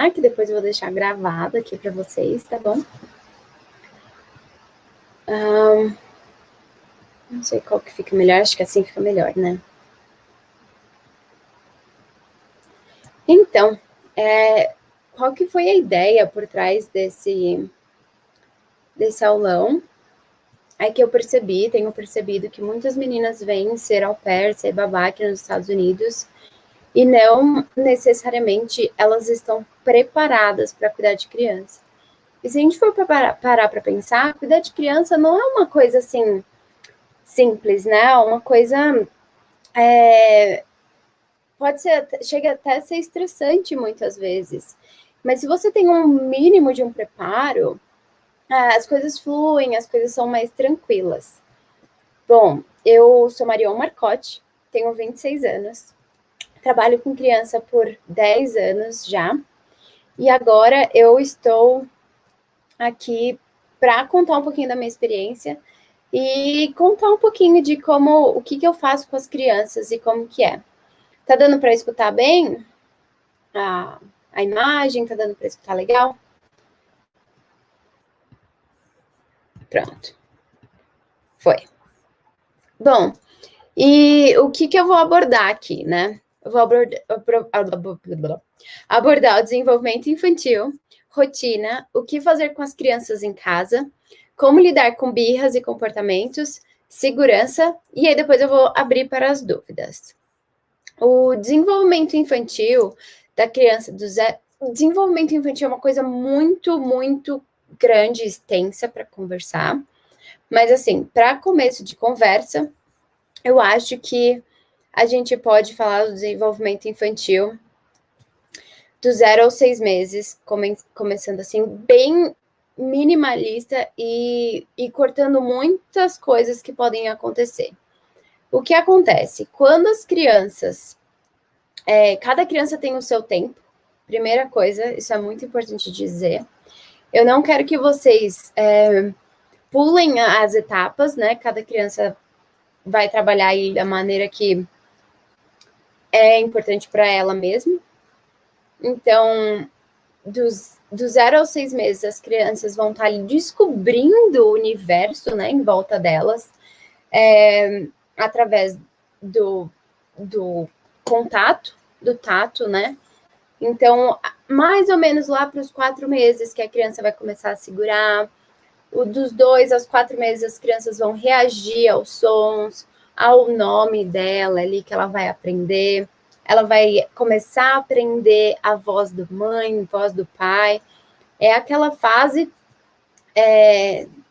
que depois eu vou deixar gravado aqui para vocês, tá bom? Não sei qual que fica melhor, acho que assim fica melhor, né? Então, qual que foi a ideia por trás desse aulão? É que eu tenho percebido que muitas meninas vêm ser au pair, ser babá aqui nos Estados Unidos, e não necessariamente elas estão preparadas para cuidar de criança. E se a gente for parar para pensar, cuidar de criança não é uma coisa assim simples, né? Uma coisa chega até a ser estressante muitas vezes. Mas se você tem um mínimo de um preparo, as coisas fluem, as coisas são mais tranquilas. Bom, eu sou Marion Marcotte, tenho 26 anos, trabalho com criança por 10 anos já, e agora eu estou aqui para contar um pouquinho da minha experiência e contar um pouquinho de o que eu faço com as crianças e como que é. Tá dando para escutar bem a imagem? Tá dando para escutar legal? Pronto. Foi. Bom, e o que eu vou abordar aqui, né? Eu vou abordar o desenvolvimento infantil, rotina, o que fazer com as crianças em casa, como lidar com birras e comportamentos, segurança, e aí depois eu vou abrir para as dúvidas. O desenvolvimento infantil da criança o desenvolvimento infantil é uma coisa muito, muito grande e extensa para conversar, mas assim, para começo de conversa, eu acho que a gente pode falar do desenvolvimento infantil do 0 aos 6 meses, começando assim, bem minimalista e cortando muitas coisas que podem acontecer. O que acontece? Quando as crianças... cada criança tem o seu tempo, primeira coisa, isso é muito importante dizer. Eu não quero que vocês pulem as etapas, né? Cada criança vai trabalhar aí da maneira que é importante para ela mesma. Então, do 0 aos 6 meses, as crianças vão estar ali descobrindo o universo, né, em volta delas, através do contato, do tato, né? Então, mais ou menos lá para os 4 meses que a criança vai começar a segurar. Dos 2 aos 4 meses, as crianças vão reagir aos sons, ao nome dela ali que ela vai aprender. Ela vai começar a aprender a voz da mãe, a voz do pai. É aquela fase...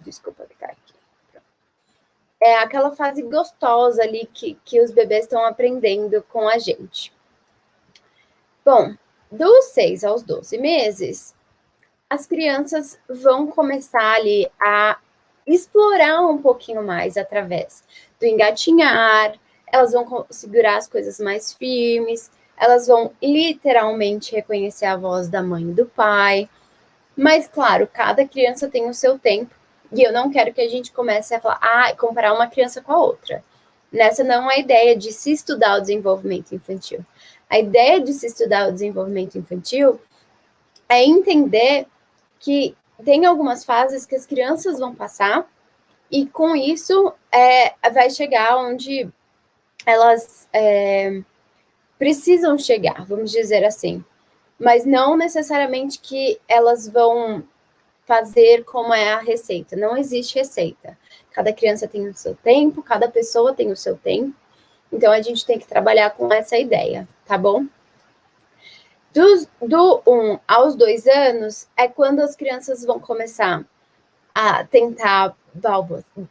desculpa ficar aqui. É aquela fase gostosa ali que os bebês estão aprendendo com a gente. Bom, dos 6 aos 12 meses, as crianças vão começar ali a explorar um pouquinho mais através do engatinhar, elas vão segurar as coisas mais firmes, elas vão literalmente reconhecer a voz da mãe e do pai. Mas, claro, cada criança tem o seu tempo, e eu não quero que a gente comece a falar, comparar uma criança com a outra. Nessa não é a ideia de se estudar o desenvolvimento infantil. A ideia de se estudar o desenvolvimento infantil é entender que tem algumas fases que as crianças vão passar, e com isso vai chegar onde elas precisam chegar, vamos dizer assim. Mas não necessariamente que elas vão fazer como é a receita. Não existe receita. Cada criança tem o seu tempo, cada pessoa tem o seu tempo. Então, a gente tem que trabalhar com essa ideia, tá bom? Do 1 aos 2 anos é quando as crianças vão começar a tentar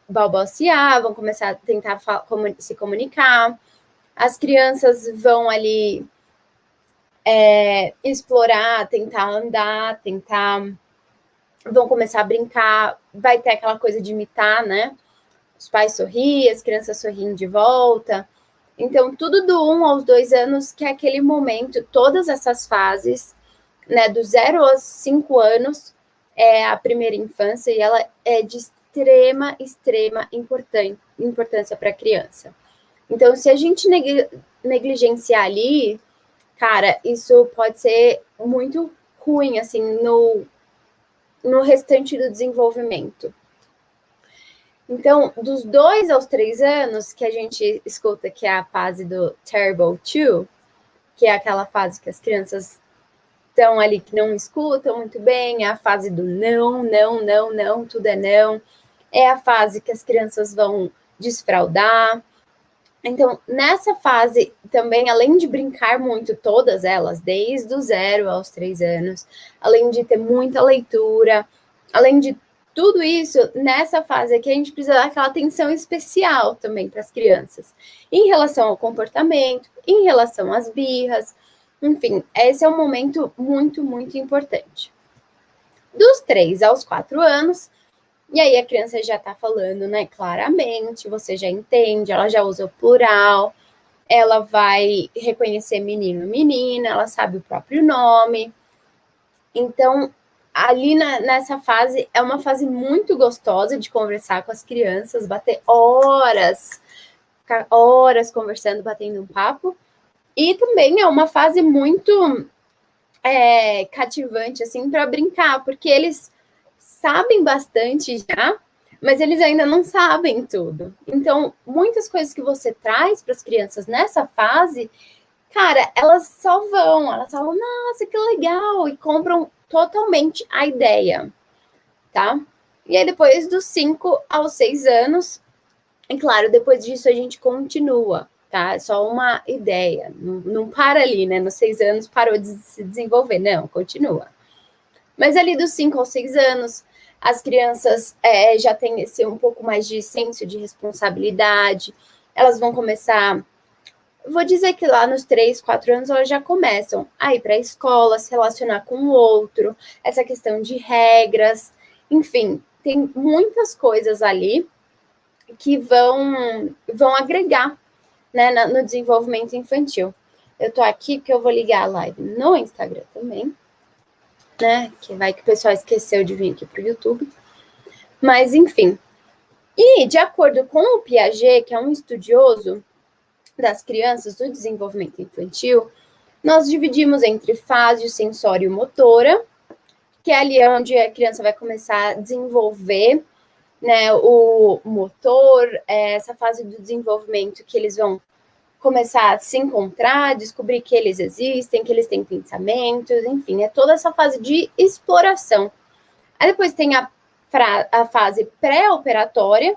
balbuciar, vão começar a tentar se comunicar. As crianças vão ali explorar, tentar andar, vão começar a brincar, vai ter aquela coisa de imitar, né? Os pais sorriem, as crianças sorriem de volta. Então, tudo do 1 aos 2 anos, que é aquele momento, todas essas fases, né, do 0 aos 5 anos, é a primeira infância, e ela é de extrema importância para a criança. Então, se a gente negligenciar ali, cara, isso pode ser muito ruim, assim, no restante do desenvolvimento. Então, dos 2 aos 3 anos, que a gente escuta que é a fase do Terrible 2, que é aquela fase que as crianças estão ali que não escutam muito bem, é a fase do não, não, não, não, tudo é não, é a fase que as crianças vão desfraldar. Então, nessa fase, também, além de brincar muito, todas elas, desde o 0 aos 3 anos, além de ter muita leitura, além de tudo isso, nessa fase aqui, a gente precisa dar aquela atenção especial também para as crianças, em relação ao comportamento, em relação às birras, enfim, esse é um momento muito, muito importante. Dos 3 aos 4 anos, e aí a criança já está falando, né, claramente, você já entende, ela já usa o plural, ela vai reconhecer menino e menina, ela sabe o próprio nome. Então, ali nessa fase, é uma fase muito gostosa de conversar com as crianças, bater horas, ficar horas conversando, batendo um papo. E também é uma fase muito cativante, assim, para brincar, porque eles sabem bastante já, mas eles ainda não sabem tudo. Então, muitas coisas que você traz para as crianças nessa fase, cara, elas só falam, nossa, que legal, e compram totalmente a ideia, tá? E aí, depois dos 5 aos 6 anos, e claro, depois disso a gente continua, tá? É só uma ideia, não para ali, né? Nos 6 anos parou de se desenvolver, não, continua. Mas ali dos 5 aos 6 anos, as crianças já têm esse um pouco mais de senso de responsabilidade, elas vão começar, vou dizer que lá nos 3, 4 anos elas já começam a ir para a escola, se relacionar com o outro, essa questão de regras, enfim, tem muitas coisas ali que vão agregar, né, no desenvolvimento infantil. Eu tô aqui porque eu vou ligar a live no Instagram também, né, que vai que o pessoal esqueceu de vir aqui pro YouTube. Mas, enfim. E, de acordo com o Piaget, que é um estudioso das crianças do desenvolvimento infantil, nós dividimos entre fase sensório-motora, que é ali onde a criança vai começar a desenvolver, né, o motor, essa fase do desenvolvimento que eles vão começar a se encontrar, descobrir que eles existem, que eles têm pensamentos, enfim, é toda essa fase de exploração. Aí depois tem a fase pré-operatória,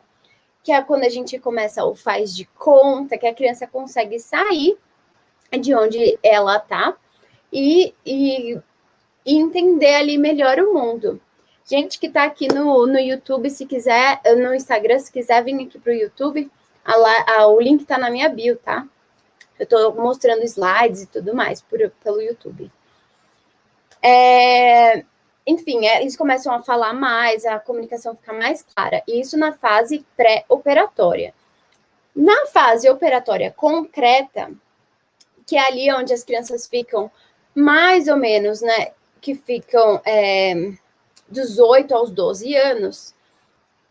que é quando a gente começa o faz de conta, que a criança consegue sair de onde ela está e entender ali melhor o mundo. Gente que está aqui no YouTube, se quiser, no Instagram, se quiser vir aqui para o YouTube, o link está na minha bio, tá? Eu estou mostrando slides e tudo mais pelo YouTube. Enfim, eles começam a falar mais, a comunicação fica mais clara. Isso na fase pré-operatória. Na fase operatória concreta, que é ali onde as crianças ficam mais ou menos, né, que ficam dos 8 aos 12 anos,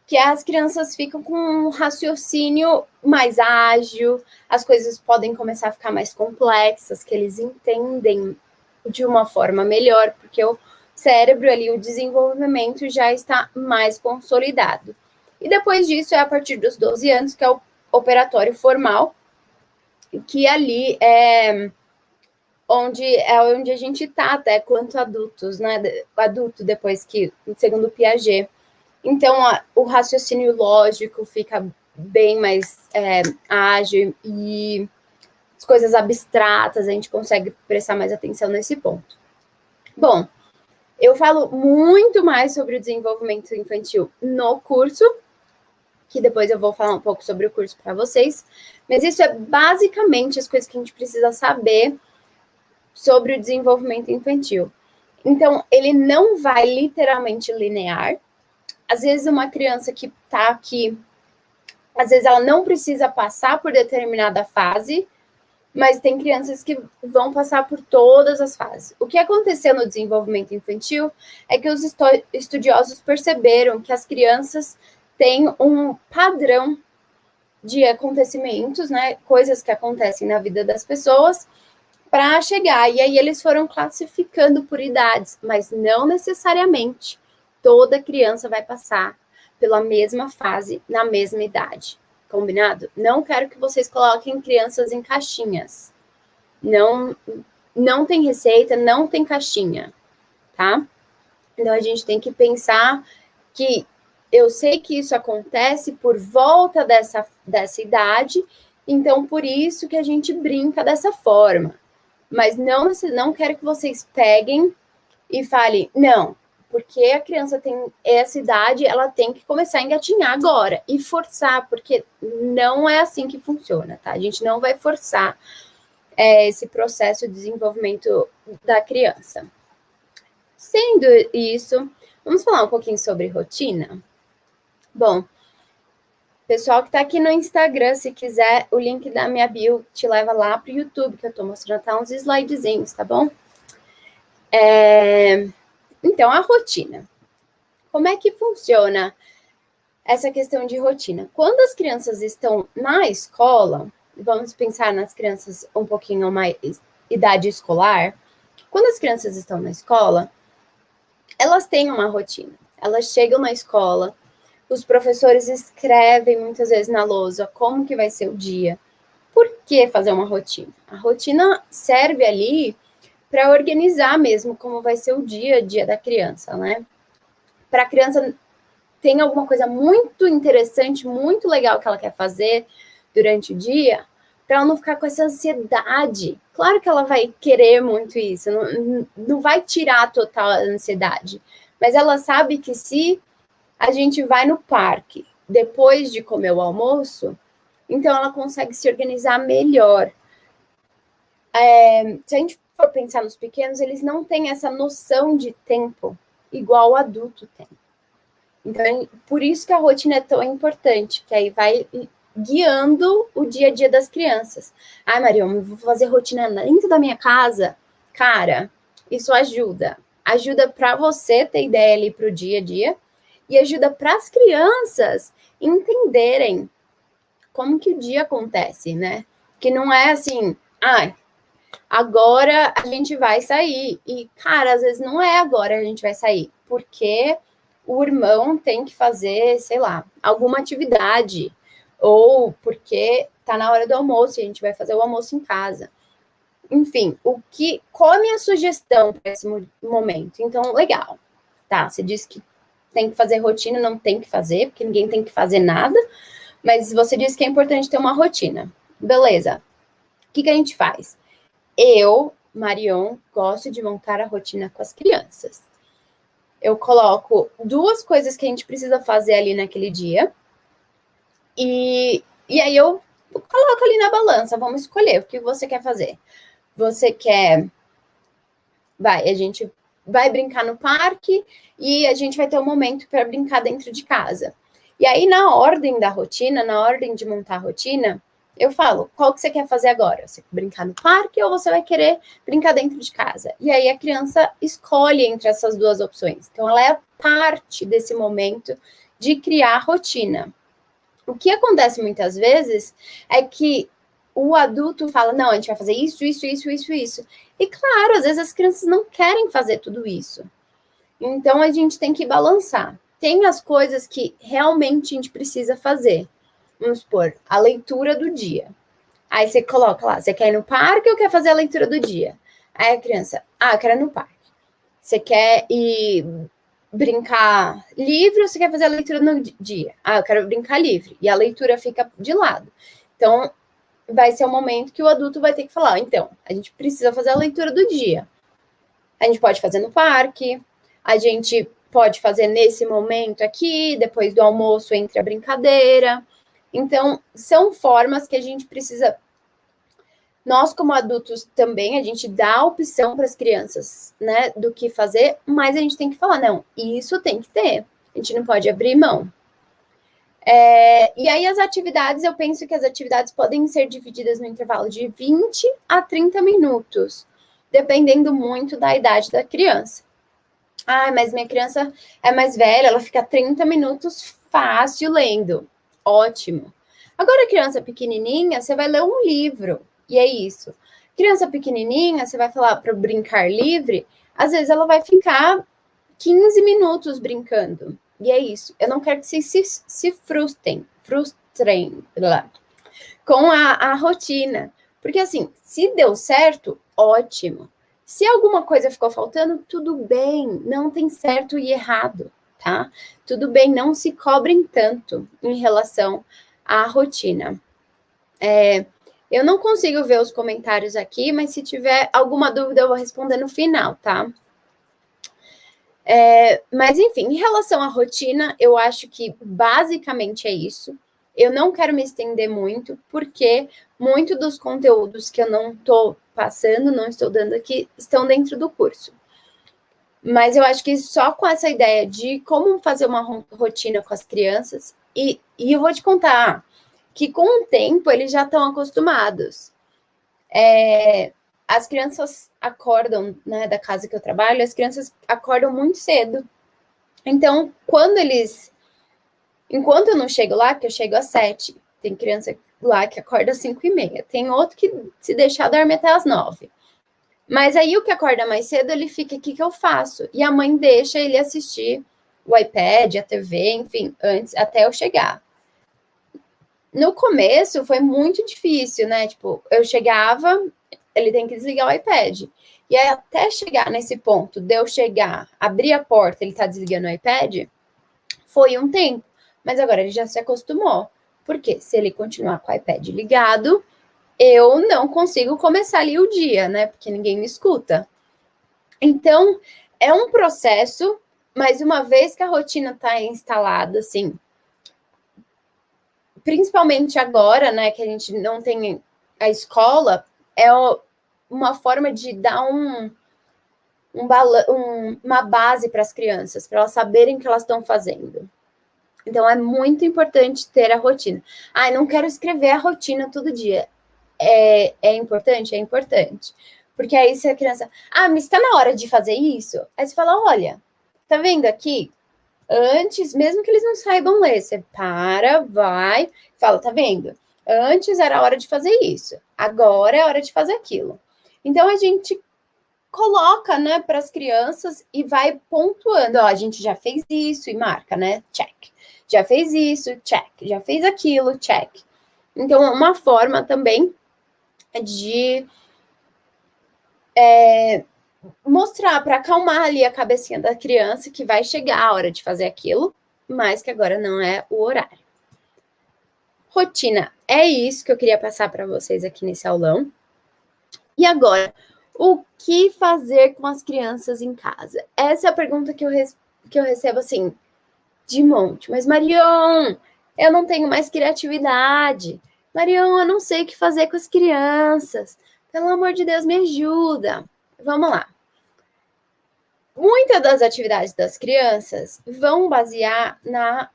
que as crianças ficam com um raciocínio mais ágil, as coisas podem começar a ficar mais complexas, que eles entendem de uma forma melhor, porque o cérebro ali, o desenvolvimento já está mais consolidado. E depois disso é a partir dos 12 anos, que é o operatório formal, que ali é onde a gente está até quanto adultos, né? Adulto depois que, segundo o Piaget. Então, o raciocínio lógico fica bem mais ágil e as coisas abstratas, a gente consegue prestar mais atenção nesse ponto. Bom, eu falo muito mais sobre o desenvolvimento infantil no curso, que depois eu vou falar um pouco sobre o curso para vocês, mas isso é basicamente as coisas que a gente precisa saber sobre o desenvolvimento infantil. Então, ele não vai literalmente linear. Às vezes, uma criança que está aqui, às vezes ela não precisa passar por determinada fase, mas tem crianças que vão passar por todas as fases. O que aconteceu no desenvolvimento infantil é que os estudiosos perceberam que as crianças têm um padrão de acontecimentos, né, coisas que acontecem na vida das pessoas, para chegar. E aí eles foram classificando por idades, mas não necessariamente toda criança vai passar pela mesma fase na mesma idade. Combinado? Não quero que vocês coloquem crianças em caixinhas. Não tem receita, não tem caixinha, tá? Então a gente tem que pensar que eu sei que isso acontece por volta dessa idade, então por isso que a gente brinca dessa forma. Mas não quero que vocês peguem e falem, não, porque a criança tem essa idade, ela tem que começar a engatinhar agora e forçar, porque não é assim que funciona, tá? A gente não vai forçar esse processo de desenvolvimento da criança. Sendo isso, vamos falar um pouquinho sobre rotina? Bom, pessoal que está aqui no Instagram, se quiser, o link da minha bio te leva lá para o YouTube, que eu estou mostrando tá, uns slidezinhos, tá bom? Então, a rotina. Como é que funciona essa questão de rotina? Quando as crianças estão na escola, vamos pensar nas crianças um pouquinho mais idade escolar, quando as crianças estão na escola, elas têm uma rotina. Elas chegam na escola, os professores escrevem muitas vezes na lousa como que vai ser o dia. Por que fazer uma rotina? A rotina serve ali para organizar mesmo como vai ser o dia a dia da criança, né? Para a criança tem alguma coisa muito interessante, muito legal que ela quer fazer durante o dia, para ela não ficar com essa ansiedade. Claro que ela vai querer muito isso, não vai tirar a total ansiedade, mas ela sabe que se a gente vai no parque depois de comer o almoço, então ela consegue se organizar melhor. Se a gente for pensar nos pequenos, eles não têm essa noção de tempo igual o adulto tem. Então, por isso que a rotina é tão importante, que aí vai guiando o dia a dia das crianças. Ai, Mariana, eu vou fazer rotina dentro da minha casa? Cara, isso ajuda. Ajuda para você ter ideia ali para o dia a dia e ajuda para as crianças entenderem como que o dia acontece, né? Que não é assim, agora a gente vai sair. E, cara, às vezes não é agora a gente vai sair, porque o irmão tem que fazer, sei lá, alguma atividade, ou porque tá na hora do almoço e a gente vai fazer o almoço em casa. Enfim, qual a minha sugestão para esse momento? Então, legal, tá, você disse que tem que fazer rotina, não tem que fazer, porque ninguém tem que fazer nada, mas você disse que é importante ter uma rotina. Beleza, o que a gente faz? Eu, Marion, gosto de montar a rotina com as crianças. Eu coloco 2 coisas que a gente precisa fazer ali naquele dia. E aí eu coloco ali na balança, vamos escolher o que você quer fazer. Você quer... a gente vai brincar no parque e a gente vai ter um momento para brincar dentro de casa. E aí, na ordem da rotina, na ordem de montar a rotina, eu falo, qual que você quer fazer agora? Você quer brincar no parque ou você vai querer brincar dentro de casa? E aí a criança escolhe entre essas 2 opções. Então, ela é parte desse momento de criar a rotina. O que acontece muitas vezes é que o adulto fala, não, a gente vai fazer isso, isso, isso, isso, isso. E claro, às vezes as crianças não querem fazer tudo isso. Então, a gente tem que balançar. Tem as coisas que realmente a gente precisa fazer. Vamos supor, a leitura do dia. Aí você coloca lá, você quer ir no parque ou quer fazer a leitura do dia? Aí a criança, eu quero ir no parque. Você quer ir brincar livre ou você quer fazer a leitura no dia? Eu quero brincar livre. E a leitura fica de lado. Então, vai ser o momento que o adulto vai ter que falar, então, a gente precisa fazer a leitura do dia. A gente pode fazer no parque, a gente pode fazer nesse momento aqui, depois do almoço entre a brincadeira. Então, são formas que a gente precisa... Nós, como adultos, também, a gente dá a opção para as crianças, né, do que fazer, mas a gente tem que falar, não, isso tem que ter. A gente não pode abrir mão. E aí, as atividades, eu penso que as atividades podem ser divididas no intervalo de 20 a 30 minutos, dependendo muito da idade da criança. Mas minha criança é mais velha, ela fica 30 minutos fácil lendo. Ótimo. Agora, a criança pequenininha, você vai ler um livro, e é isso. Criança pequenininha, você vai falar para brincar livre, às vezes ela vai ficar 15 minutos brincando. E é isso. Eu não quero que vocês se frustrem com a rotina. Porque, assim, se deu certo, ótimo. Se alguma coisa ficou faltando, tudo bem. Não tem certo e errado, tá? Tudo bem, não se cobrem tanto em relação à rotina. Eu não consigo ver os comentários aqui, mas se tiver alguma dúvida, eu vou responder no final, tá? Mas, enfim, em relação à rotina, eu acho que basicamente é isso. Eu não quero me estender muito, porque muito dos conteúdos que eu não estou passando, não estou dando aqui, estão dentro do curso. Mas eu acho que só com essa ideia de como fazer uma rotina com as crianças, e eu vou te contar que com o tempo eles já estão acostumados. As crianças acordam, né, da casa que eu trabalho, as crianças acordam muito cedo. Então, enquanto eu não chego lá, que eu chego às 7, tem criança lá que acorda às 5:30, tem outro que se deixar dorme até às 9. Mas aí o que acorda mais cedo, ele fica, o que eu faço? E a mãe deixa ele assistir o iPad, a TV, enfim, antes, até eu chegar. No começo foi muito difícil, né? Tipo, eu chegava, ele tem que desligar o iPad. E aí, até chegar nesse ponto de eu chegar, abrir a porta, ele tá desligando o iPad, foi um tempo. Mas agora ele já se acostumou. Porque se ele continuar com o iPad ligado, eu não consigo começar ali o dia, né? Porque ninguém me escuta. Então, é um processo, mas uma vez que a rotina tá instalada, assim, principalmente agora, né, que a gente não tem a escola, é uma forma de dar uma base para as crianças, para elas saberem o que elas estão fazendo. Então, é muito importante ter a rotina. Não quero escrever a rotina todo dia. É importante? É importante. Porque aí se a criança... mas está na hora de fazer isso? Aí você fala, olha, tá vendo aqui? Antes, mesmo que eles não saibam ler, você vai, fala, tá vendo? Antes era a hora de fazer isso, agora é a hora de fazer aquilo. Então, a gente coloca, né, para as crianças e vai pontuando. A gente já fez isso e marca, né? Check. Já fez isso, check. Já fez aquilo, check. Então, é uma forma também de mostrar, para acalmar ali a cabecinha da criança que vai chegar a hora de fazer aquilo, mas que agora não é o horário. Rotina, é isso que eu queria passar para vocês aqui nesse aulão. E agora, o que fazer com as crianças em casa? Essa é a pergunta que eu recebo, assim, de monte. Mas, Marion, eu não tenho mais criatividade. Marion, eu não sei o que fazer com as crianças. Pelo amor de Deus, me ajuda. Vamos lá. Muitas das atividades das crianças vão basear na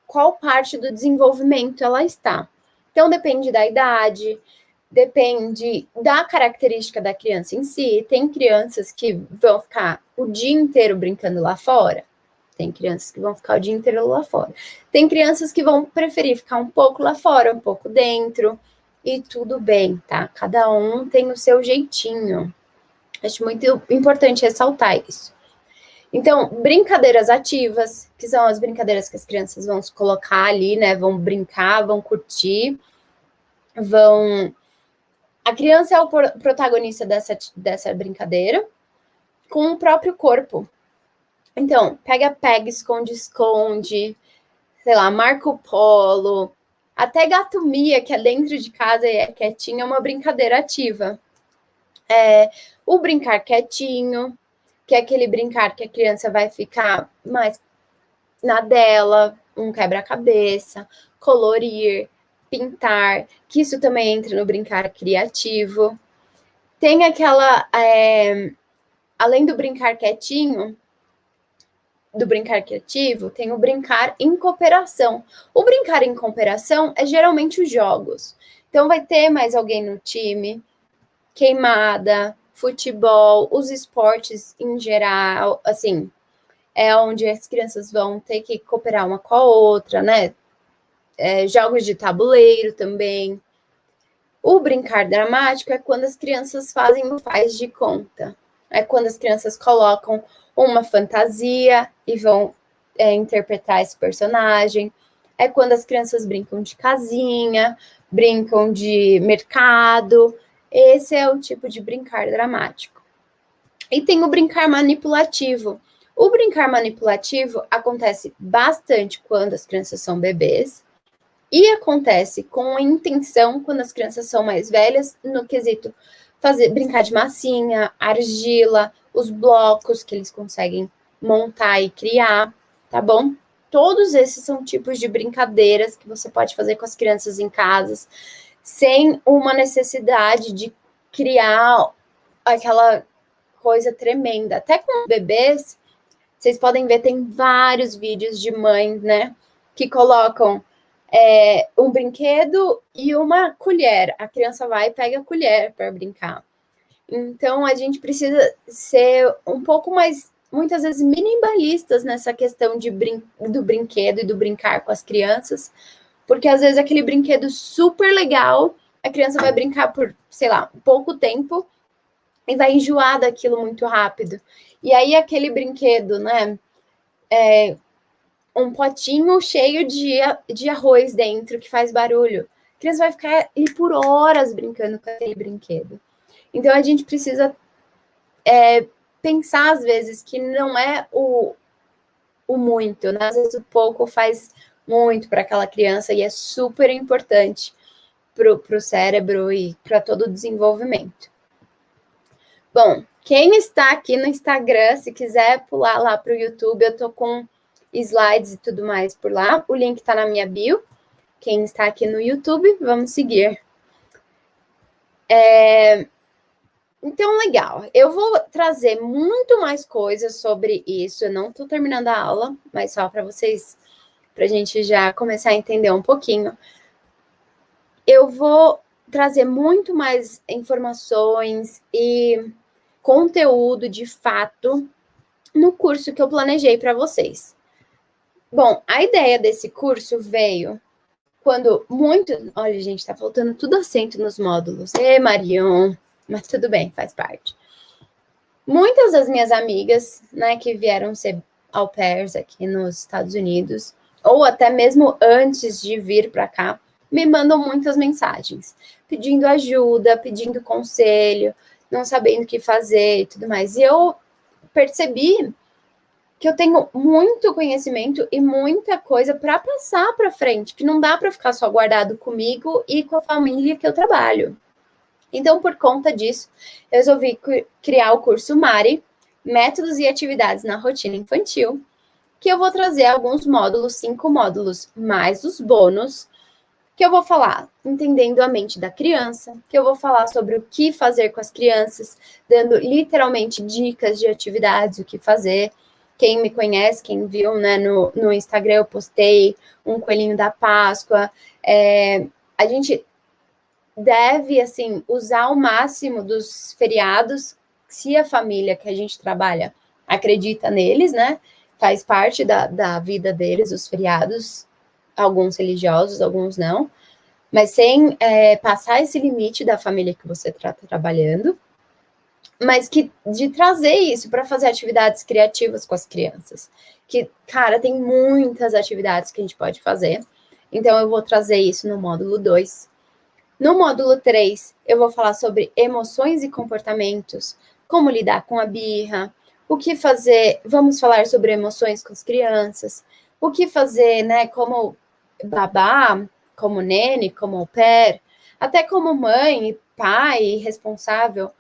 qual parte do desenvolvimento ela está. Então, depende da idade, depende da característica da criança em si. Tem crianças que vão ficar o dia inteiro brincando lá fora. Tem crianças que vão ficar o dia inteiro lá fora. Tem crianças que vão preferir ficar um pouco lá fora, um pouco dentro. E tudo bem, tá? Cada um tem o seu jeitinho. Acho muito importante ressaltar isso. Então, brincadeiras ativas, que são as brincadeiras que as crianças vão se colocar ali, né? Vão brincar, vão curtir, A criança é o protagonista dessa brincadeira com o próprio corpo. Então, pega, esconde, sei lá, Marco Polo, até Gato Mia, que é dentro de casa e é quietinho, é uma brincadeira ativa. O brincar quietinho, que é aquele brincar que a criança vai ficar mais na dela, um quebra-cabeça, colorir, pintar, que isso também entra no brincar criativo. Tem aquela, além do brincar quietinho, do brincar criativo, tem o brincar em cooperação. O brincar em cooperação é geralmente os jogos. Então, vai ter mais alguém no time, queimada, futebol, os esportes em geral, assim, é onde as crianças vão ter que cooperar uma com a outra, né? Jogos de tabuleiro também. O brincar dramático é quando as crianças fazem o faz de conta. É quando as crianças colocam uma fantasia e vão interpretar esse personagem. É quando as crianças brincam de casinha, brincam de mercado. Esse é o tipo de brincar dramático. E tem o brincar manipulativo. O brincar manipulativo acontece bastante quando as crianças são bebês e acontece com a intenção quando as crianças são mais velhas, no quesito brincar de massinha, argila, os blocos que eles conseguem montar e criar, tá bom? Todos esses são tipos de brincadeiras que você pode fazer com as crianças em casa, sem uma necessidade de criar aquela coisa tremenda. Até com bebês, vocês podem ver, tem vários vídeos de mães, né, que colocam um brinquedo e uma colher. A criança vai e pega a colher para brincar. Então, a gente precisa ser um pouco mais, muitas vezes, minimalistas nessa questão do brinquedo e do brincar com as crianças, porque, às vezes, aquele brinquedo super legal, a criança vai brincar por, sei lá, pouco tempo e vai enjoar daquilo muito rápido. E aí, aquele brinquedo, né, um potinho cheio de arroz dentro, que faz barulho. A criança vai ficar ali por horas brincando com aquele brinquedo. Então, a gente precisa pensar, às vezes, que não é o muito, né? Às vezes, o pouco faz muito para aquela criança e é super importante para o cérebro e para todo o desenvolvimento. Bom, quem está aqui no Instagram, se quiser pular lá para o YouTube, eu tô com slides e tudo mais por lá. O link está na minha bio. Quem está aqui no YouTube, vamos seguir. Então, legal. Eu vou trazer muito mais coisas sobre isso. Eu não estou terminando a aula, mas só para vocês, para a gente já começar a entender um pouquinho. Eu vou trazer muito mais informações e conteúdo de fato no curso que eu planejei para vocês. Bom, a ideia desse curso veio quando muito... Olha, gente, tá faltando tudo acento nos módulos. Marion, mas tudo bem, faz parte. Muitas das minhas amigas, né, que vieram ser au pairs aqui nos Estados Unidos, ou até mesmo antes de vir para cá, me mandam muitas mensagens, pedindo ajuda, pedindo conselho, não sabendo o que fazer e tudo mais. E eu percebi que eu tenho muito conhecimento e muita coisa para passar para frente, que não dá para ficar só guardado comigo e com a família que eu trabalho. Então, por conta disso, eu resolvi criar o curso Mari, Métodos e Atividades na Rotina Infantil, que eu vou trazer alguns módulos, 5 módulos, mais os bônus, que eu vou falar entendendo a mente da criança, que eu vou falar sobre o que fazer com as crianças, dando literalmente dicas de atividades, o que fazer. Quem me conhece, quem viu, né, no Instagram, eu postei um coelhinho da Páscoa. A gente deve, assim, usar o máximo dos feriados, se a família que a gente trabalha acredita neles, né? Faz parte da vida deles, os feriados, alguns religiosos, alguns não, mas sem passar esse limite da família que você está trabalhando, mas de trazer isso para fazer atividades criativas com as crianças. Que, cara, tem muitas atividades que a gente pode fazer, então eu vou trazer isso no módulo 2. No módulo 3, eu vou falar sobre emoções e comportamentos, como lidar com a birra, o que fazer, vamos falar sobre emoções com as crianças, o que fazer, né, como babá, como nene, como au pair, até como mãe, pai, responsável,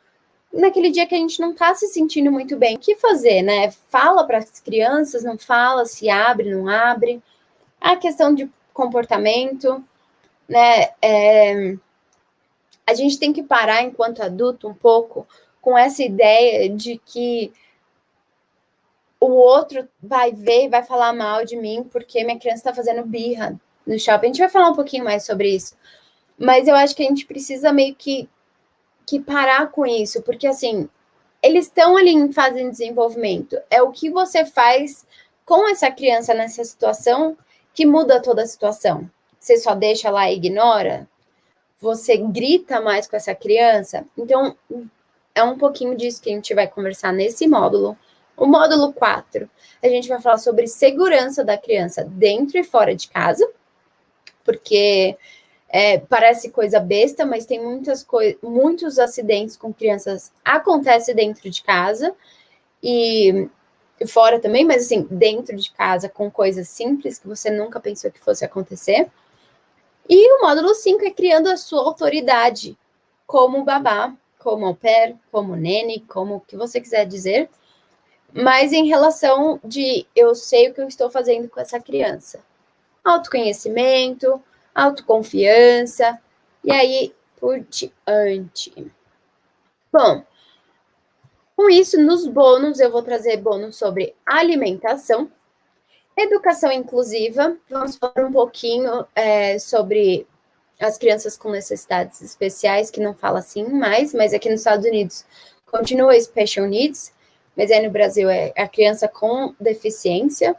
naquele dia que a gente não está se sentindo muito bem, o que fazer, né? Fala para as crianças, não fala, se abre, não abre. A questão de comportamento, né, a gente tem que parar, enquanto adulto, um pouco com essa ideia de que o outro vai ver e vai falar mal de mim porque minha criança está fazendo birra no shopping. A gente vai falar um pouquinho mais sobre isso. Mas eu acho que a gente precisa meio que parar com isso, porque, assim, eles estão ali em fase de desenvolvimento. É o que você faz com essa criança nessa situação que muda toda a situação. Você só deixa lá e ignora? você grita mais com essa criança? Então, é um pouquinho disso que a gente vai conversar nesse módulo. O módulo 4, a gente vai falar sobre segurança da criança dentro e fora de casa, porque parece coisa besta, mas tem muitos acidentes com crianças acontecem dentro de casa e fora também, mas assim, dentro de casa com coisas simples que você nunca pensou que fosse acontecer. E o módulo 5 é criando a sua autoridade como babá, como au pair, como nene, como o que você quiser dizer, mas em relação de eu sei o que eu estou fazendo com essa criança. Autoconhecimento, autoconfiança, e aí por diante. Bom, com isso, nos bônus, eu vou trazer bônus sobre alimentação, educação inclusiva, vamos falar um pouquinho sobre as crianças com necessidades especiais, que não fala assim mais, mas aqui nos Estados Unidos continua Special Needs, mas aí no Brasil é a criança com deficiência.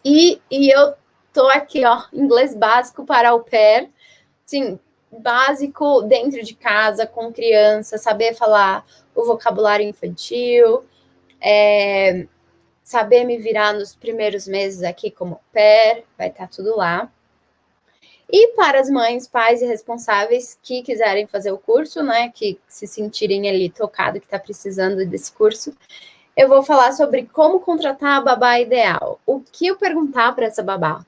E eu tô aqui, ó, inglês básico para au pair, sim, básico dentro de casa, com criança, saber falar o vocabulário infantil, saber me virar nos primeiros meses aqui como au pair, vai estar tudo lá. E para as mães, pais e responsáveis que quiserem fazer o curso, né, que se sentirem ali tocado, que está precisando desse curso, eu vou falar sobre como contratar a babá ideal. O que eu perguntar para essa babá?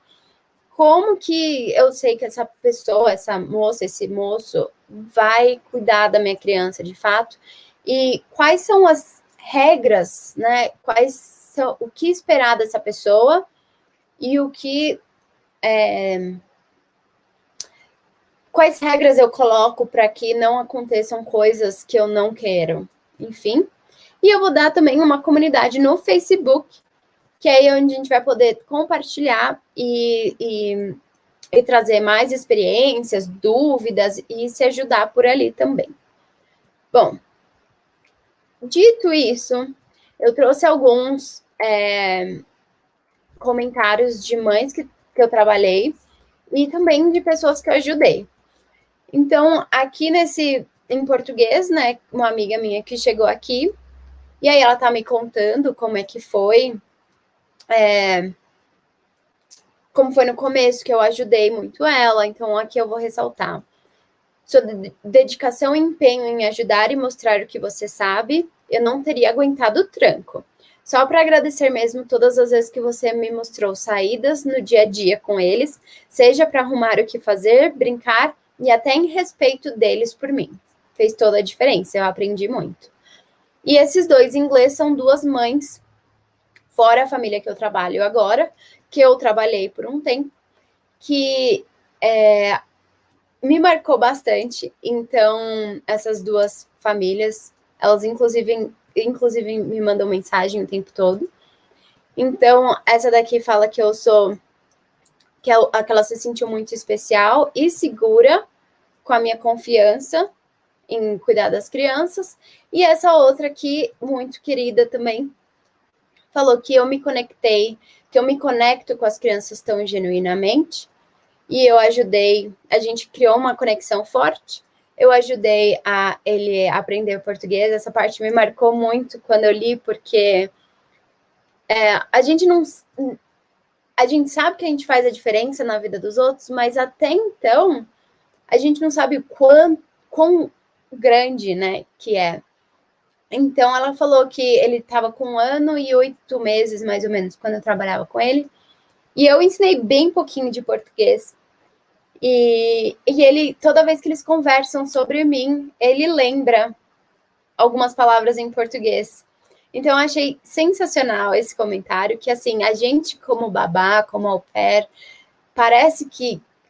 Como que eu sei que essa pessoa, essa moça, esse moço vai cuidar da minha criança de fato? E quais são as regras, né? O que esperar dessa pessoa e o que quais regras eu coloco para que não aconteçam coisas que eu não quero, enfim. E eu vou dar também uma comunidade no Facebook, que é aí onde a gente vai poder compartilhar e trazer mais experiências, dúvidas e se ajudar por ali também. Bom, dito isso, eu trouxe alguns comentários de mães que eu trabalhei e também de pessoas que eu ajudei. Então, aqui em português, né, uma amiga minha que chegou aqui, e aí ela tá me contando como é que foi, como foi no começo, que eu ajudei muito ela, então aqui eu vou ressaltar. Sua dedicação e empenho em ajudar e mostrar o que você sabe, eu não teria aguentado o tranco. Só para agradecer mesmo todas as vezes que você me mostrou saídas no dia a dia com eles, seja para arrumar o que fazer, brincar e até em respeito deles por mim. Fez toda a diferença, eu aprendi muito. E esses dois em inglês são duas mães, fora a família que eu trabalho agora, que eu trabalhei por um tempo, que me marcou bastante. Então, essas duas famílias, elas inclusive me mandam mensagem o tempo todo. Então, essa daqui fala que eu sou, que ela se sentiu muito especial e segura com a minha confiança em cuidar das crianças. E essa outra aqui, muito querida também, falou que eu me conectei, que eu me conecto com as crianças tão genuinamente, e eu ajudei, a gente criou uma conexão forte, eu ajudei a ele aprender português, essa parte me marcou muito quando eu li, porque a gente sabe que a gente faz a diferença na vida dos outros, mas até então, a gente não sabe o quão grande, né, que é. Então, ela falou que ele estava com 1 ano e 8 meses, mais ou menos, quando eu trabalhava com ele. E eu ensinei bem pouquinho de português. E ele, toda vez que eles conversam sobre mim, ele lembra algumas palavras em português. Então, eu achei sensacional esse comentário, que, assim, a gente como babá, como au pair,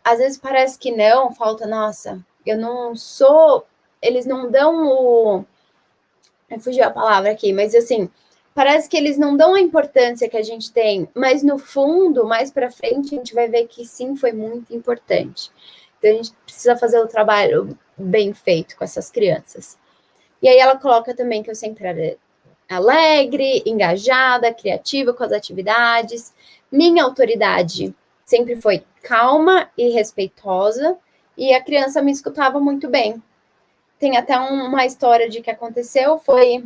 às vezes parece que não, falta, nossa, eu não sou... Eles não dão fugiu a palavra aqui, mas assim, parece que eles não dão a importância que a gente tem, mas no fundo, mais para frente, a gente vai ver que sim, foi muito importante. Então, a gente precisa fazer o trabalho bem feito com essas crianças. E aí ela coloca também que eu sempre era alegre, engajada, criativa com as atividades. Minha autoridade sempre foi calma e respeitosa. e a criança me escutava muito bem. Tem até uma história de que aconteceu, foi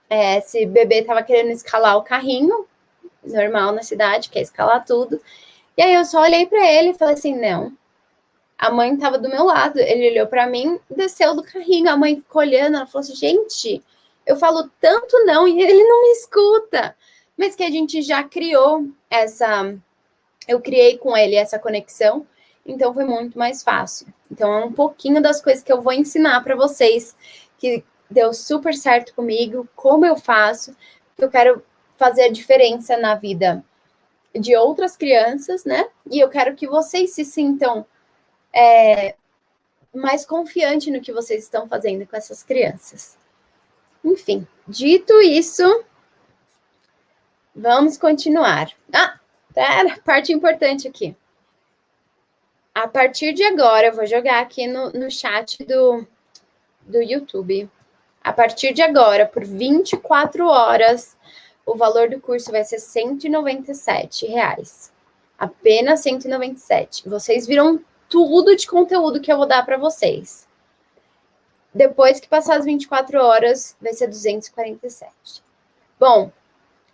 esse bebê estava querendo escalar o carrinho, normal na cidade, quer escalar tudo, e aí eu só olhei para ele e falei assim, não. A mãe estava do meu lado, ele olhou para mim, desceu do carrinho, a mãe ficou olhando, ela falou assim, gente, eu falo tanto não e ele não me escuta. Mas que a gente já criou eu criei com ele essa conexão, então foi muito mais fácil. Então é um pouquinho das coisas que eu vou ensinar para vocês, que deu super certo comigo, como eu faço, que eu quero fazer a diferença na vida de outras crianças, né? E eu quero que vocês se sintam mais confiante no que vocês estão fazendo com essas crianças. Enfim, dito isso, vamos continuar. Pera, parte importante aqui. A partir de agora, eu vou jogar aqui no chat do YouTube. A partir de agora, por 24 horas, o valor do curso vai ser R$197. Apenas 197. Vocês viram tudo de conteúdo que eu vou dar para vocês. Depois que passar as 24 horas, vai ser 247. Bom,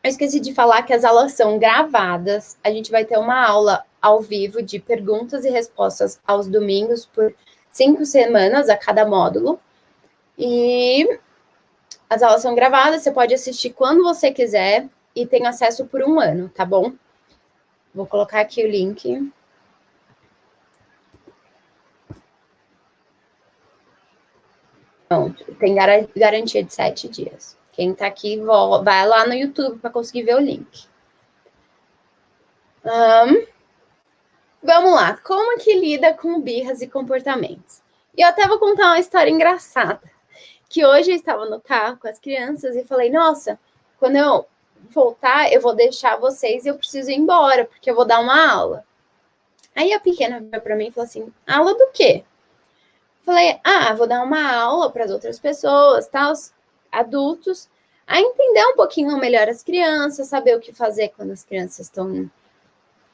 eu esqueci de falar que as aulas são gravadas. A gente vai ter uma aula ao vivo de perguntas e respostas aos domingos por 5 semanas a cada módulo. E as aulas são gravadas, você pode assistir quando você quiser e tem acesso por 1 ano, tá bom? Vou colocar aqui o link. Pronto, tem garantia de 7 dias. Quem tá aqui, vai lá no YouTube para conseguir ver o link. Vamos lá, como que lida com birras e comportamentos? E eu até vou contar uma história engraçada, que hoje eu estava no carro com as crianças e falei, nossa, quando eu voltar, eu vou deixar vocês e eu preciso ir embora, porque eu vou dar uma aula. Aí a pequena veio para mim e falou assim, aula do quê? Falei, vou dar uma aula para as outras pessoas, tal, adultos, a entender um pouquinho melhor as crianças, saber o que fazer quando as crianças estão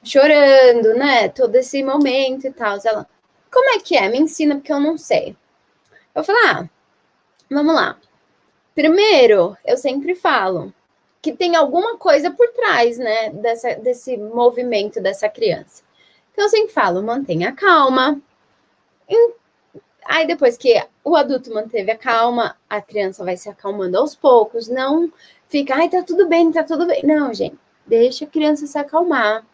chorando, né? Todo esse momento e tal. Ela, como é que é? Me ensina, porque eu não sei. Eu falei, vamos lá. Primeiro, eu sempre falo que tem alguma coisa por trás, né, desse movimento dessa criança. Então, eu sempre falo, mantenha calma. Aí, depois que o adulto manteve a calma, a criança vai se acalmando aos poucos. Não fica, tá tudo bem, tá tudo bem. Não, gente, deixa a criança se acalmar.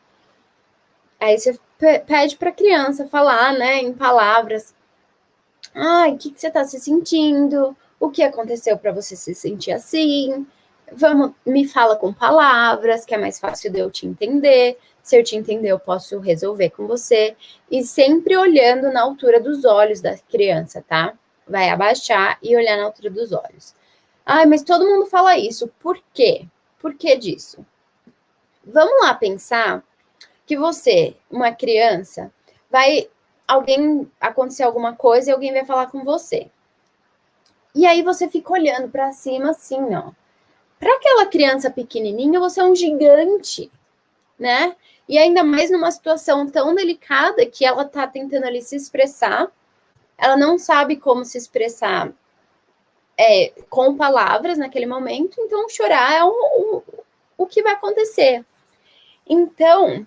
Aí você pede para a criança falar, né, em palavras. O que você está se sentindo? O que aconteceu para você se sentir assim? Me fala com palavras, que é mais fácil de eu te entender. Se eu te entender, eu posso resolver com você. E sempre olhando na altura dos olhos da criança, tá? Vai abaixar e olhar na altura dos olhos. Mas todo mundo fala isso. Por quê? Por que disso? Vamos lá pensar que você, uma criança, acontecer alguma coisa e alguém vai falar com você. E aí você fica olhando para cima assim, ó. Para aquela criança pequenininha, você é um gigante, né? E ainda mais numa situação tão delicada que ela tá tentando ali se expressar, ela não sabe como se expressar com palavras naquele momento, então chorar é o que vai acontecer. Então,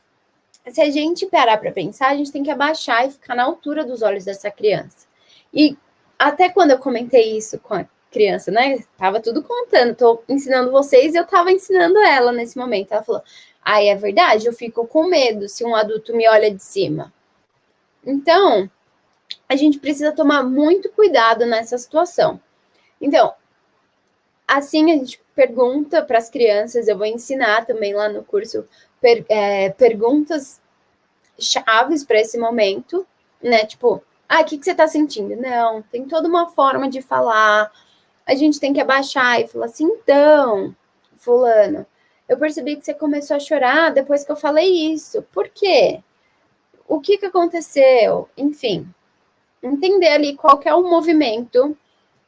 se a gente parar para pensar, a gente tem que abaixar e ficar na altura dos olhos dessa criança. E até quando eu comentei isso com a criança, né? Tava tudo contando, tô ensinando vocês e eu tava ensinando ela nesse momento. Ela falou, é verdade, eu fico com medo se um adulto me olha de cima. Então, a gente precisa tomar muito cuidado nessa situação. Então, assim a gente pergunta para as crianças, eu vou ensinar também lá no curso perguntas chaves para esse momento, né? Tipo, o que você tá sentindo? Não, tem toda uma forma de falar. A gente tem que abaixar e falar assim, então, fulano, eu percebi que você começou a chorar depois que eu falei isso. Por quê? O que aconteceu? Enfim, entender ali qual que é o movimento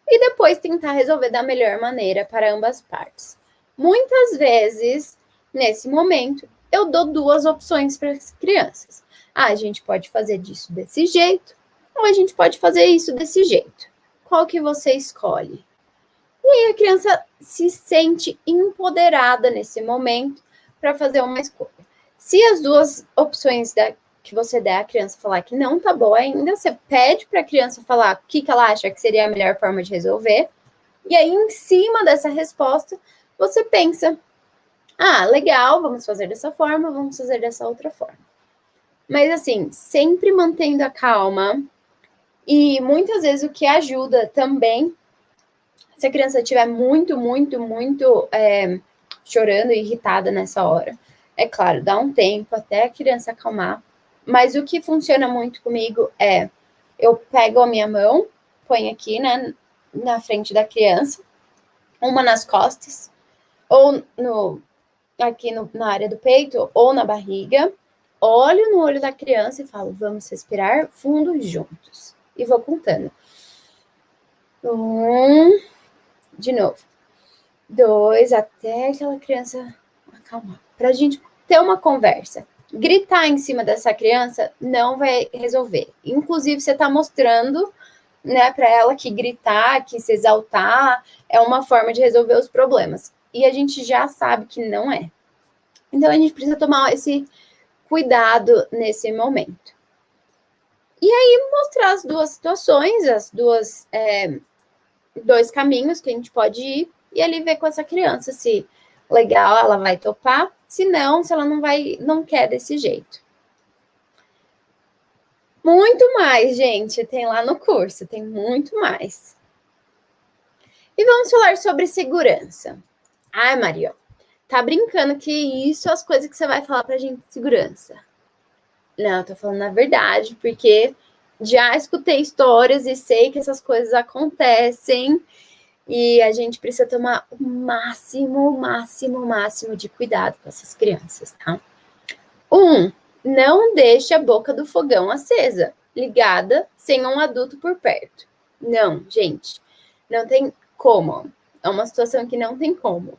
e depois tentar resolver da melhor maneira para ambas partes. Muitas vezes, nesse momento, eu dou 2 opções para as crianças. A gente pode fazer disso desse jeito, Ou a gente pode fazer isso desse jeito. Qual que você escolhe? E aí a criança se sente empoderada nesse momento para fazer uma escolha. Se as duas opções que você der à criança falar que não tá boa ainda, você pede para a criança falar o que ela acha que seria a melhor forma de resolver. E aí, em cima dessa resposta, você pensa: ah, legal, vamos fazer dessa forma, vamos fazer dessa outra forma. Mas assim, sempre mantendo a calma. E muitas vezes o que ajuda também, se a criança estiver muito chorando e irritada nessa hora, é claro, dá um tempo até a criança acalmar. Mas o que funciona muito comigo é, eu pego a minha mão, ponho aqui, né, na frente da criança, uma nas costas, ou aqui na área do peito, ou na barriga, olho no olho da criança e falo: vamos respirar fundo juntos. E vou contando. 1, de novo. 2, até aquela criança acalmar. Pra gente ter uma conversa. Gritar em cima dessa criança não vai resolver. Inclusive, você tá mostrando, né, para ela que gritar, que se exaltar é uma forma de resolver os problemas. E a gente já sabe que não é. Então, a gente precisa tomar esse cuidado nesse momento. E aí, mostrar as duas situações, dois caminhos que a gente pode ir, e ali ver com essa criança se legal, ela vai topar, se não, se ela não quer desse jeito. Muito mais, gente, tem lá no curso, tem muito mais. E vamos falar sobre segurança. Ai, Maria, tá brincando que isso é as coisas que você vai falar pra gente de segurança. Não, eu tô falando a verdade, porque já escutei histórias e sei que essas coisas acontecem e a gente precisa tomar o máximo de cuidado com essas crianças, tá? 1, não deixe a boca do fogão acesa, ligada, sem um adulto por perto. Não, gente, não tem como. É uma situação que não tem como.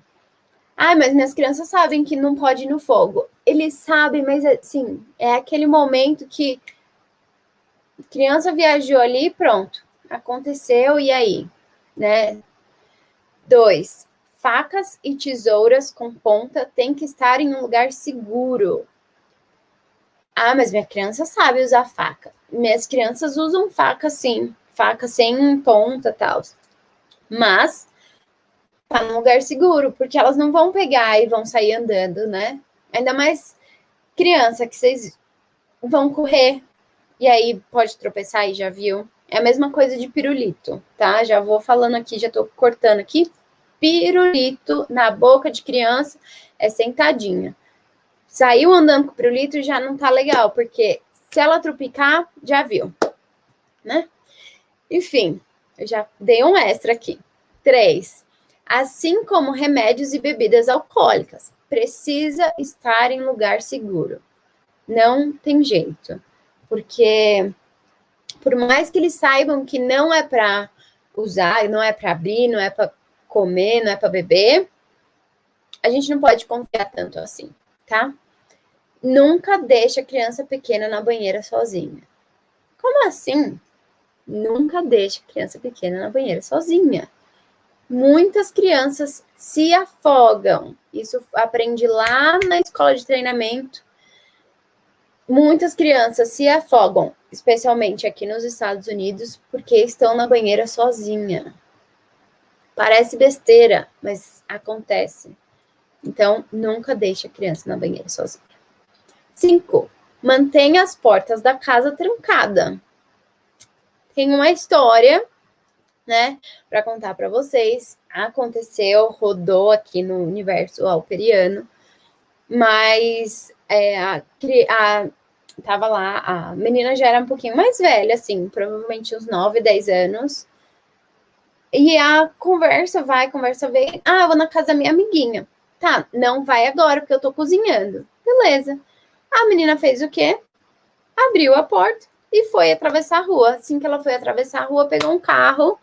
Ah, mas minhas crianças sabem que não pode ir no fogo. Eles sabem, mas assim, é aquele momento que a criança viajou ali, pronto, aconteceu, e aí, né? 2, facas e tesouras com ponta têm que estar em um lugar seguro. Ah, mas minha criança sabe usar faca. Minhas crianças usam faca sim, faca sem ponta e tal. Mas tá num lugar seguro, porque elas não vão pegar e vão sair andando, né? Ainda mais criança, que vocês vão correr e aí pode tropeçar e já viu. É a mesma coisa de pirulito, tá? Já vou falando aqui, já tô cortando aqui. Pirulito na boca de criança é sentadinha. Saiu andando com o pirulito já não tá legal, porque se ela trupicar, já viu, né? Enfim, eu já dei um extra aqui. 3, assim como remédios e bebidas alcoólicas, precisa estar em lugar seguro. Não tem jeito, porque por mais que eles saibam que não é para usar, não é para abrir, não é para comer, não é para beber, a gente não pode confiar tanto assim, tá? Nunca deixe a criança pequena na banheira sozinha. Como assim? Nunca deixe a criança pequena na banheira sozinha. Muitas crianças se afogam. Isso aprendi lá na escola de treinamento. Muitas crianças se afogam, especialmente aqui nos Estados Unidos, porque estão na banheira sozinha. Parece besteira, mas acontece. Então, nunca deixe a criança na banheira sozinha. 5, mantenha as portas da casa trancada. Tem uma história, né, para contar para vocês. Aconteceu, rodou aqui no universo alperiano, mas tava lá, a menina já era um pouquinho mais velha, assim, provavelmente uns 9, 10 anos. E a conversa vai, conversa vem. Ah, eu vou na casa da minha amiguinha. Tá, não vai agora, porque eu tô cozinhando. Beleza. A menina fez o quê? Abriu a porta e foi atravessar a rua. Assim que ela foi atravessar a rua, pegou um carro,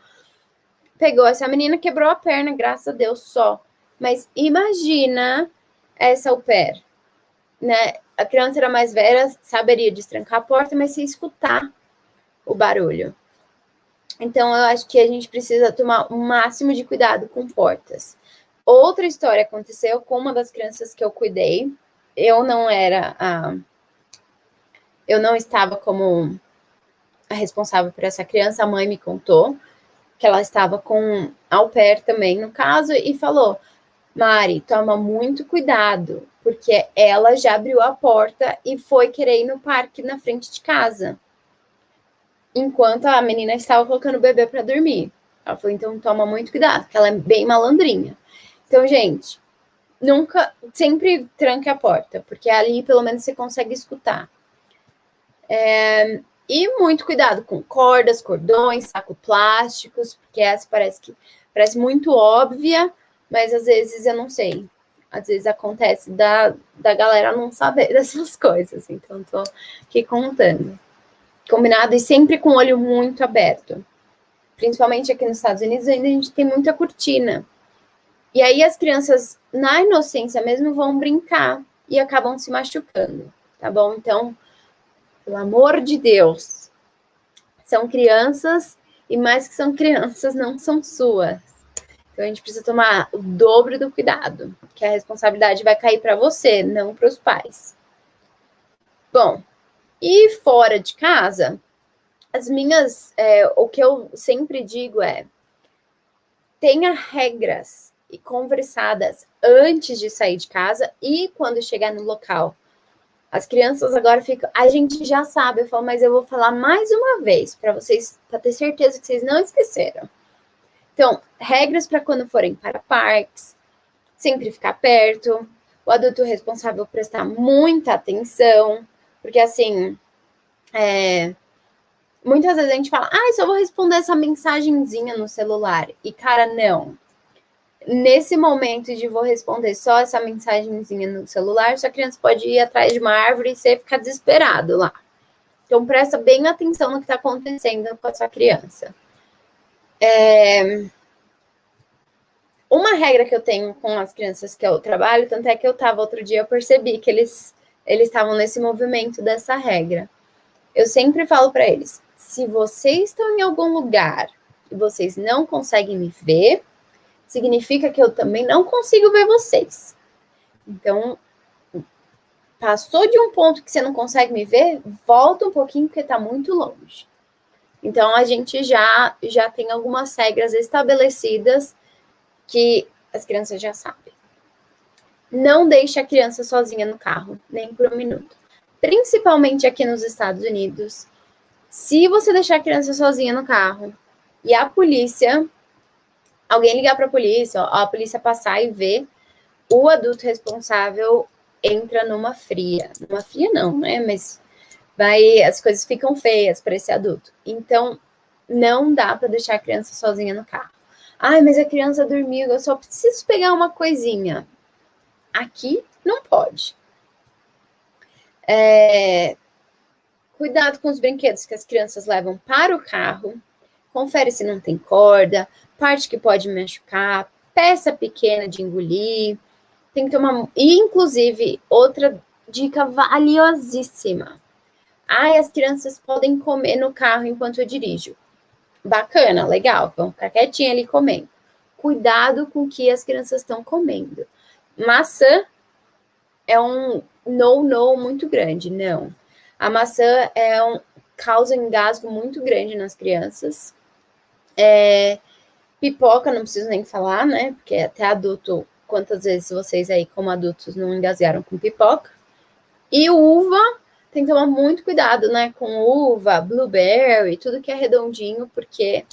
pegou essa menina, quebrou a perna, graças a Deus, só. Mas imagina essa au pair, né? A criança era mais velha, saberia destrancar a porta, mas se escutar o barulho. Então, eu acho que a gente precisa tomar o máximo de cuidado com portas. Outra história aconteceu com uma das crianças que eu cuidei. Eu não estava como a responsável por essa criança, a mãe me contou que ela estava com au pair também, no caso, e falou: Mari, toma muito cuidado, porque ela já abriu a porta e foi querer ir no parque na frente de casa, enquanto a menina estava colocando o bebê para dormir. Ela falou: então toma muito cuidado, porque ela é bem malandrinha. Então, gente, sempre tranque a porta, porque ali pelo menos você consegue escutar. E muito cuidado com cordas, cordões, saco plásticos, porque essa parece muito óbvia, mas às vezes eu não sei. Às vezes acontece da galera não saber dessas coisas. Então, tô aqui contando. Combinado? E sempre com o olho muito aberto. Principalmente aqui nos Estados Unidos, ainda a gente tem muita cortina. E aí as crianças, na inocência mesmo, vão brincar e acabam se machucando, tá bom? Então, pelo amor de Deus, são crianças, e mais que são crianças, não são suas. Então, a gente precisa tomar o dobro do cuidado, que a responsabilidade vai cair para você, não para os pais. Bom, e fora de casa, o que eu sempre digo é: tenha regras e conversadas antes de sair de casa e quando chegar no local. As crianças agora ficam, a gente já sabe, eu falo, mas eu vou falar mais uma vez para vocês, para ter certeza que vocês não esqueceram. Então, regras para quando forem para parques, sempre ficar perto, o adulto responsável prestar muita atenção, porque assim, muitas vezes a gente fala, só vou responder essa mensagenzinha no celular. E, cara, não. Nesse momento de vou responder só essa mensagenzinha no celular, sua criança pode ir atrás de uma árvore e você ficar desesperado lá. Então, presta bem atenção no que está acontecendo com a sua criança. Uma regra que eu tenho com as crianças que eu trabalho, tanto é que eu estava outro dia, eu percebi que eles estavam nesse movimento dessa regra. Eu sempre falo para eles: se vocês estão em algum lugar e vocês não conseguem me ver, significa que eu também não consigo ver vocês. Então, passou de um ponto que você não consegue me ver, volta um pouquinho, porque está muito longe. Então, a gente já tem algumas regras estabelecidas que as crianças já sabem. Não deixe a criança sozinha no carro, nem por um minuto. Principalmente aqui nos Estados Unidos. Se você deixar a criança sozinha no carro e alguém ligar para a polícia passar e ver, o adulto responsável entra numa fria. Numa fria não, né? Mas as coisas ficam feias para esse adulto. Então, não dá para deixar a criança sozinha no carro. Mas a criança dormiu, eu só preciso pegar uma coisinha. Aqui não pode. Cuidado com os brinquedos que as crianças levam para o carro. Confere se não tem corda, parte que pode machucar, peça pequena de engolir. Tem que tomar. E, inclusive, outra dica valiosíssima. As crianças podem comer no carro enquanto eu dirijo. Bacana, legal, vão ficar quietinha ali comendo. Cuidado com o que as crianças estão comendo. Maçã é um no muito grande, não. A maçã causa engasgo muito grande nas crianças. Pipoca, não preciso nem falar, né? Porque até adulto, quantas vezes vocês aí, como adultos, não engasgaram com pipoca? E uva, tem que tomar muito cuidado, né? Com uva, blueberry, tudo que é redondinho, porque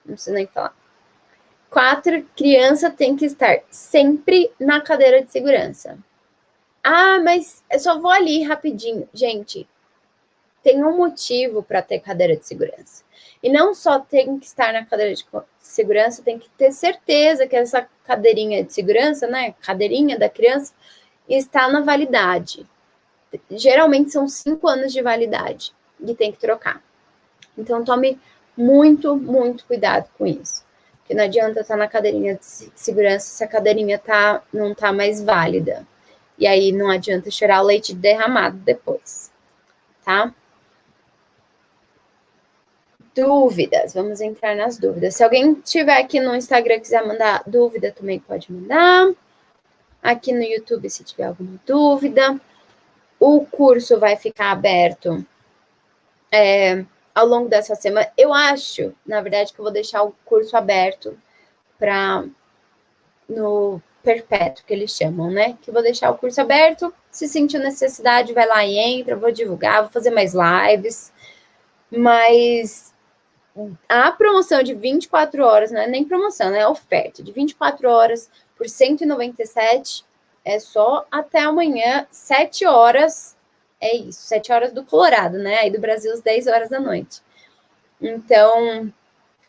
não preciso nem falar. 4, criança tem que estar sempre na cadeira de segurança. Mas eu só vou ali rapidinho. Gente, tem um motivo para ter cadeira de segurança. E não só tem que estar na cadeira de segurança, tem que ter certeza que essa cadeirinha de segurança, né, cadeirinha da criança, está na validade. Geralmente são 5 anos de validade e tem que trocar. Então, tome muito, muito cuidado com isso. Porque não adianta estar na cadeirinha de segurança se a cadeirinha não está mais válida. E aí não adianta cheirar o leite derramado depois, tá? Dúvidas, vamos entrar nas dúvidas. Se alguém tiver aqui no Instagram e quiser mandar dúvida, também pode mandar. Aqui no YouTube, se tiver alguma dúvida. O curso vai ficar aberto ao longo dessa semana. Eu acho, na verdade, que eu vou deixar o curso aberto no perpétuo, que eles chamam, né? Que eu vou deixar o curso aberto. Se sentir necessidade, vai lá e entra. Vou divulgar, vou fazer mais lives. Mas a promoção de 24 horas, não é nem promoção, né? É oferta de 24 horas por 197 é só até amanhã, 7 horas. É isso, 7 horas do Colorado, né? Aí do Brasil, às 10 horas da noite. Então,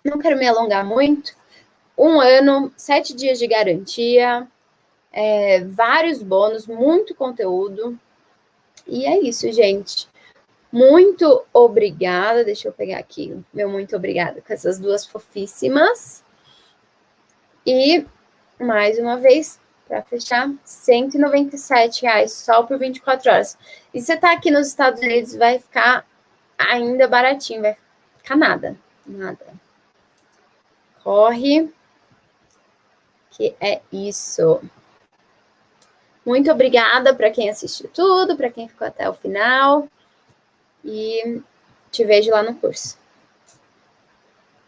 não quero me alongar muito. 1 ano, 7 dias de garantia, vários bônus, muito conteúdo. E é isso, gente. Muito obrigada. Deixa eu pegar aqui meu muito obrigada com essas duas fofíssimas. E, mais uma vez, para fechar, R$ 197 só por 24 horas. E você tá aqui nos Estados Unidos, vai ficar ainda baratinho, vai ficar nada. Nada. Corre, que é isso. Muito obrigada para quem assistiu tudo, para quem ficou até o final. E te vejo lá no curso.